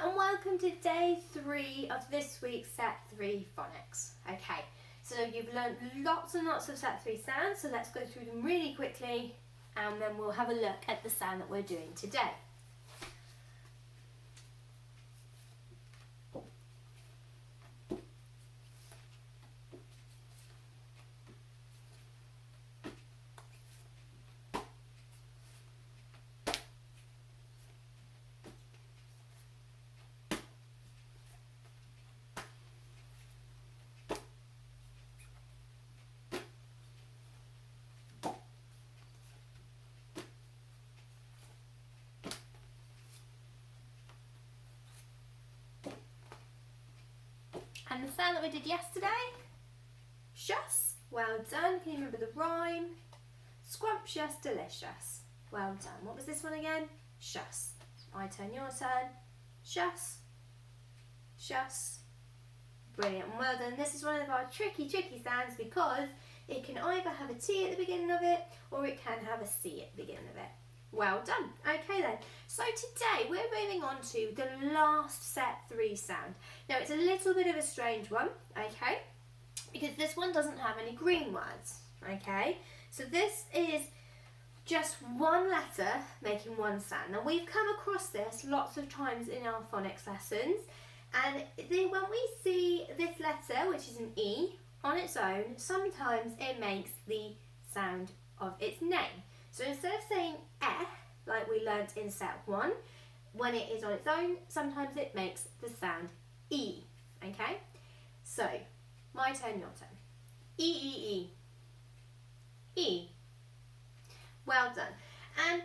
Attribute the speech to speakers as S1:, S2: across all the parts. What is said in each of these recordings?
S1: and welcome to day 3 of this week's set 3 phonics. Okay, so you've learned lots and lots of set 3 sounds, so let's go through them really quickly and then we'll have a look at the sound that we're doing today. And the sound that we did yesterday, shus, well done. Can you remember the rhyme? Scrumptious, delicious. Well done. What was this one again? Shus. My turn, your turn. Shus, shus. Brilliant, well done. This is one of our tricky sounds because it can either have a T at the beginning of it or it can have a C at the beginning of it. Well done. Okay then, so today we're moving on to the last set 3 sound. Now it's a little bit of a strange one, okay, because this one doesn't have any green words, okay. So this is just one letter making one sound. Now we've come across this lots of times in our phonics lessons, and when we see this letter, which is an E, on its own, sometimes it makes the sound of its name. So instead of saying eh, like we learnt in set 1, when it is on its own, sometimes it makes the sound E, okay? So, my turn, your turn. E, E, E. E. Well done. And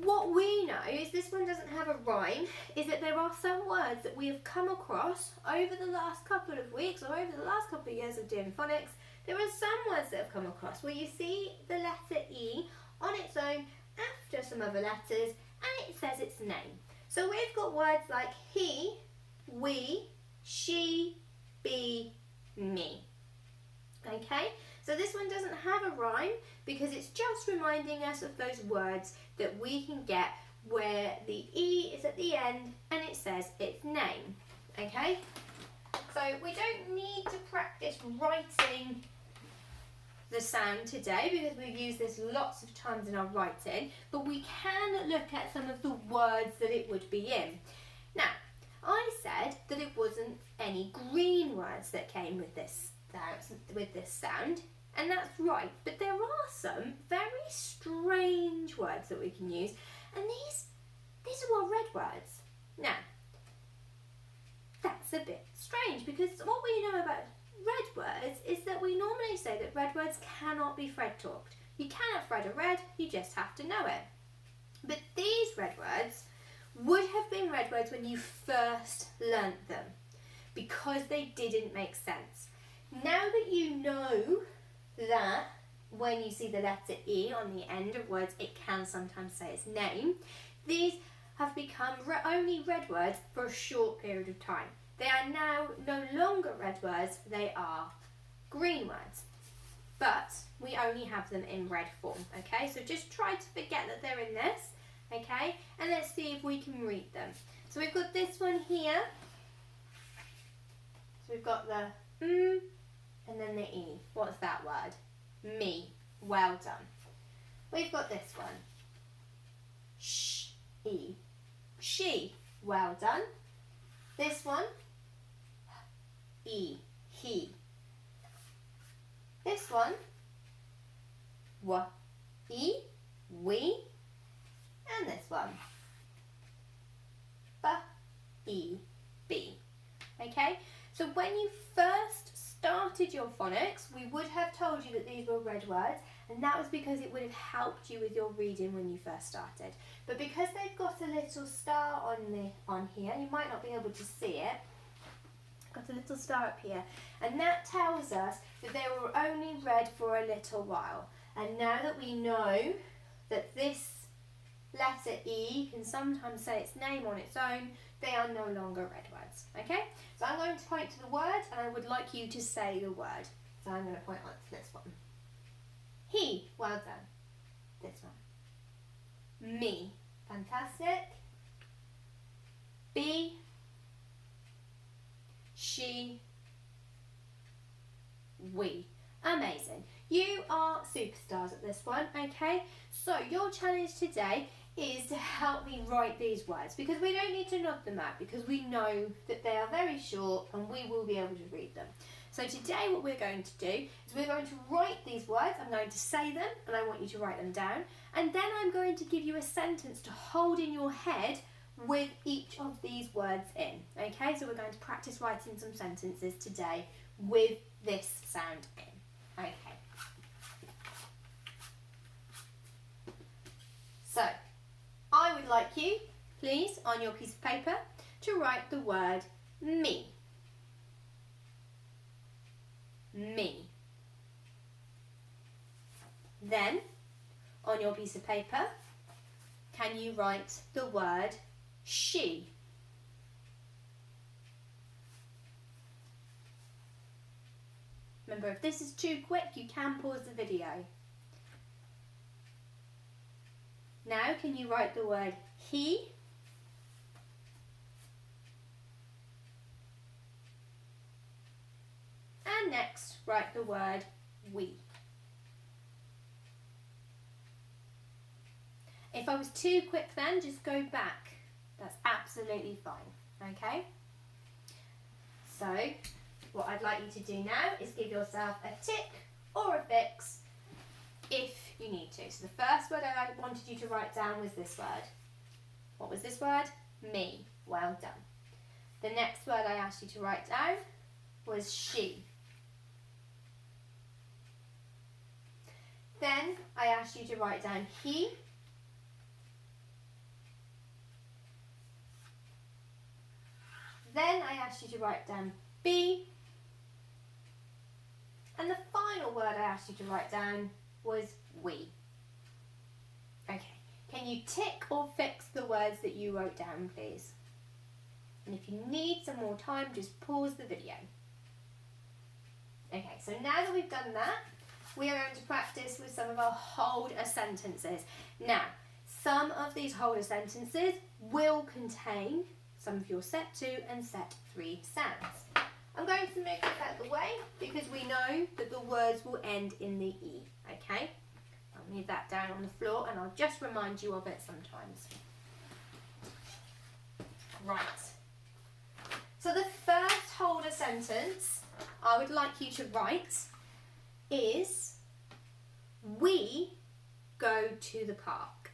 S1: what we know is this one doesn't have a rhyme, is that there are some words that we have come across over the last couple of weeks or over the last couple of years of doing phonics. There are some words that have come across where you see the letter E on its own after some other letters and it says its name. So we've got words like he, we, she, be, me. Okay, so this one doesn't have a rhyme because it's just reminding us of those words that we can get where the E is at the end and it says its name. Okay, so we don't need to practice writing the sound today because we've used this lots of times in our writing, but we can look at some of the words that it would be in. Now, I said that it wasn't any green words that came with this sound, and that's right, but there are some very strange words that we can use, and these are all red words. Now, that's a bit strange because what we know about red words is that we normally say that red words cannot be Fred talked. You cannot Fred a red, you just have to know it. But these red words would have been red words when you first learnt them because they didn't make sense. Now that you know that when you see the letter E on the end of words it can sometimes say its name, these have become only red words for a short period of time. They are now no longer red words, they are green words. But we only have them in red form, okay? So just try to forget that they're in this, okay? And let's see if we can read them. So we've got this one here. So we've got the and then the E. What's that word? Me. Well done. We've got this one. Sh, E. She. Well done. This one. E, he. This one, w, e, we, and this one, b, e, b. Okay, so when you first started your phonics, we would have told you that these were red words, and that was because it would have helped you with your reading when you first started. But because they've got a little star on here, you might not be able to see it. Got a little star up here, and that tells us that they were only red for a little while. And now that we know that this letter E can sometimes say its name on its own, they are no longer red words. Okay, so I'm going to point to the word and I would like you to say the word. So I'm going to point to this one. He, well done. This one. Me, fantastic. be, she, we. Amazing. You are superstars at this one, okay? So your challenge today is to help me write these words, because we don't need to nod them out, because we know that they are very short and we will be able to read them. So today what we're going to do is we're going to write these words. I'm going to say them and I want you to write them down, and then I'm going to give you a sentence to hold in your head with each of these words in, okay? So we're going to practice writing some sentences today with this sound in, okay? So I would like you, please, on your piece of paper, to write the word me. Me. Then, on your piece of paper, can you write the word she? Remember, if this is too quick, you can pause the video. Now, can you write the word he? And next, write the word we. If I was too quick then, just go back. That's absolutely fine, okay? So, what I'd like you to do now is give yourself a tick or a fix if you need to. So the first word I wanted you to write down was this word. What was this word? Me. Well done. The next word I asked you to write down was she. Then I asked you to write down he. Then I asked you to write down be. And the final word I asked you to write down was we. Okay, can you tick or fix the words that you wrote down, please? And if you need some more time, just pause the video. Okay, so now that we've done that, we are going to practice with some of our holder sentences. Now, some of these holder sentences will contain some of your set 2 and set 3 sounds. I'm going to move this out of the way because we know that the words will end in the E, okay? I'll leave that down on the floor and I'll just remind you of it sometimes. Right. So the first holder sentence I would like you to write is, we go to the park.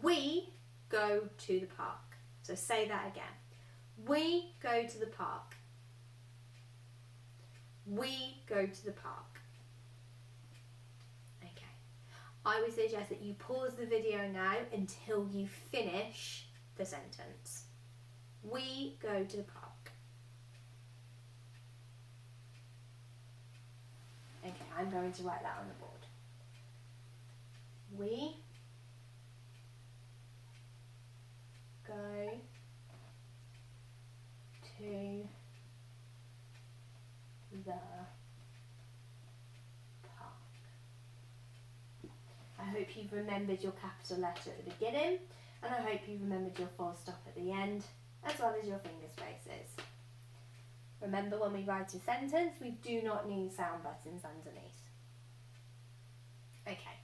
S1: We go to the park. So say that again. We go to the park. We go to the park. Okay. I would suggest that you pause the video now until you finish the sentence. We go to the park. Okay, I'm going to write that on the board. We go to the park. I hope you've remembered your capital letter at the beginning, and I hope you've remembered your full stop at the end, as well as your finger spaces. Remember, when we write a sentence, we do not need sound buttons underneath. Okay,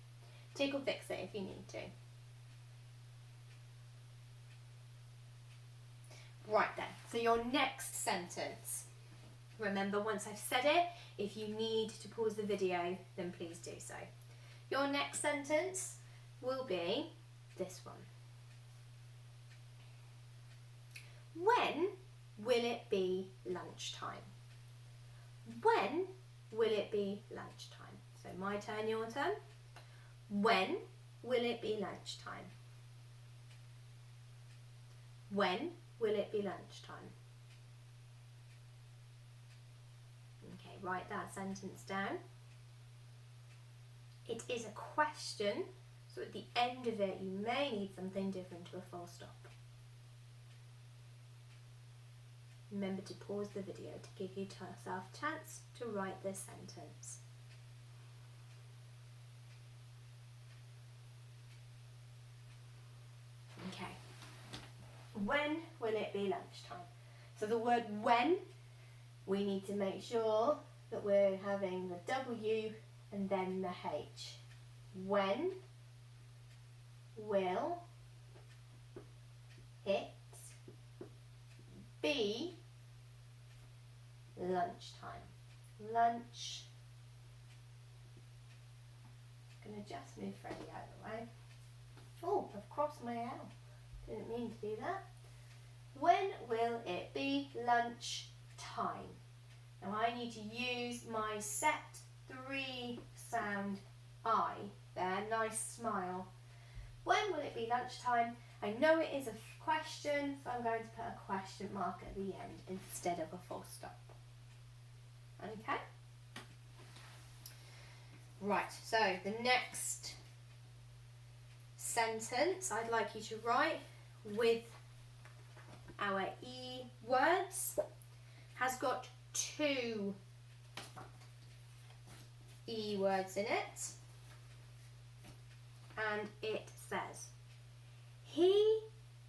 S1: tick or fix it if you need to. Right then, so your next sentence. Remember, once I've said it, if you need to pause the video, then please do so. Your next sentence will be this one. When will it be lunchtime? When will it be lunchtime? So my turn, your turn. When will it be lunchtime? When will it be lunchtime? Okay, write that sentence down. It is a question, so at the end of it you may need something different to a full stop. Remember to pause the video to give yourself a chance to write this sentence. Okay. When will it be lunchtime? So the word when, we need to make sure that we're having the W and then the H. When will it be lunchtime? Lunch. I'm going to just move Freddie out of the way. Oh, I've crossed my L. Didn't mean to do that. When will it be lunch time? Now I need to use my set 3 sound I there, nice smile. When will it be lunchtime? I know it is a question, so I'm going to put a question mark at the end instead of a full stop. Okay? Right, so the next sentence I'd like you to write with our E words has got 2 E words in it, and it says, he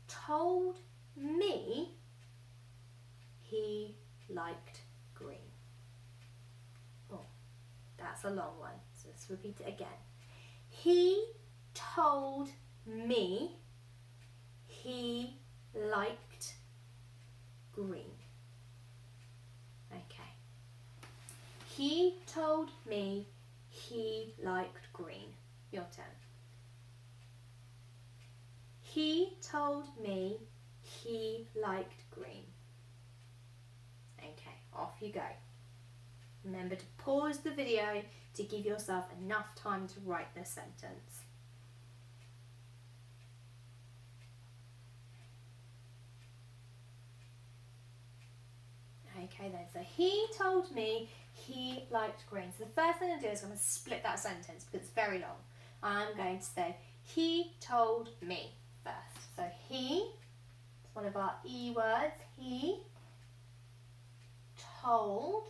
S1: told me he liked green. Oh, that's a long one, so let's repeat it again. He told me he liked green. Okay. He told me he liked green. Your turn. He told me he liked green. Okay, off you go. Remember to pause the video to give yourself enough time to write the sentence. Okay then, so he told me he liked green. So the first thing I'm going to do is I'm going to split that sentence because it's very long. I'm going to say, he told me first. So he, it's one of our E words, he told.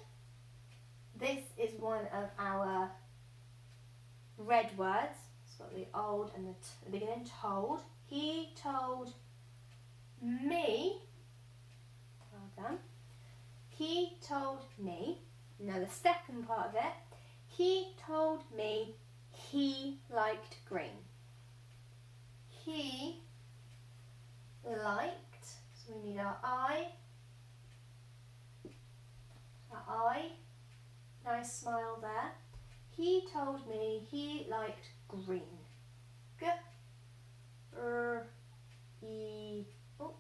S1: This is one of our red words. It's got the old and the beginning, told. He told me, well done. He told me, now the second part of it, he told me he liked green. He liked, so we need our I, nice smile there. He told me he liked green. E, oh,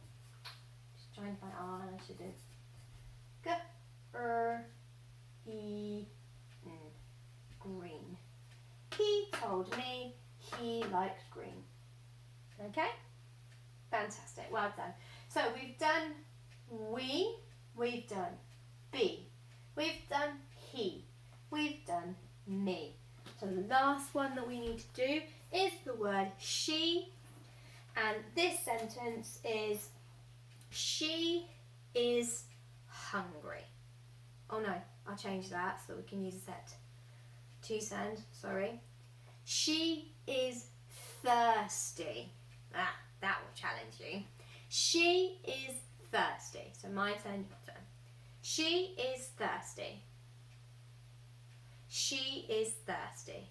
S1: just trying to find R, I should do. Green. He told me he liked green. Okay? Fantastic, well done. So we've done we, we've done be, we've done he, we've done me. So the last one that we need to do is the word she, and this sentence is, she is hungry. Oh no, I'll change that so we can use a set 2 sound, sorry. She is thirsty. Ah, that will challenge you. She is thirsty. So my turn, your turn. She is thirsty. She is thirsty.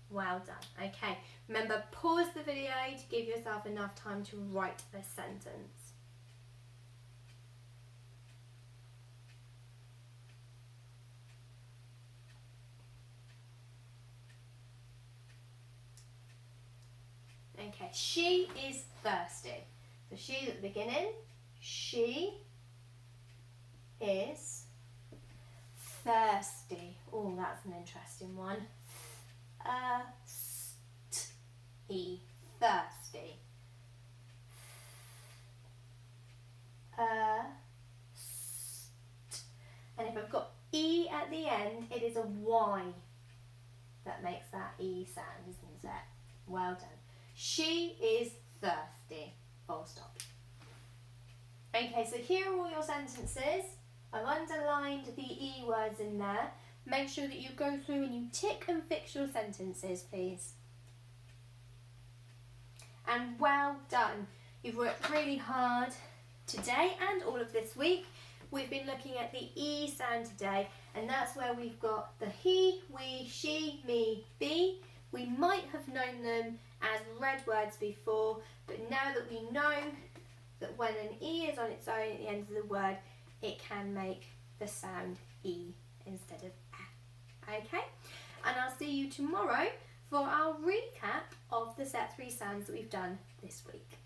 S1: Well done. Okay, remember, pause the video to give yourself enough time to write the sentence. Okay, she is thirsty. So she's at the beginning. She is thirsty. Oh, that's an interesting one. Thirsty. And if I've got E at the end, it is a Y that makes that E sound, isn't it? Well done. She is thirsty. Full stop. Okay, so here are all your sentences. I've underlined the E words in there. Make sure that you go through and you tick and fix your sentences, please. And well done. You've worked really hard today and all of this week. We've been looking at the E sound today, and that's where we've got the he, we, she, me, be. We might have known them as red words before, but now that we know that when an E is on its own at the end of the word, it can make the sound E instead of A. Okay? And I'll see you tomorrow for our recap of the set 3 sounds that we've done this week.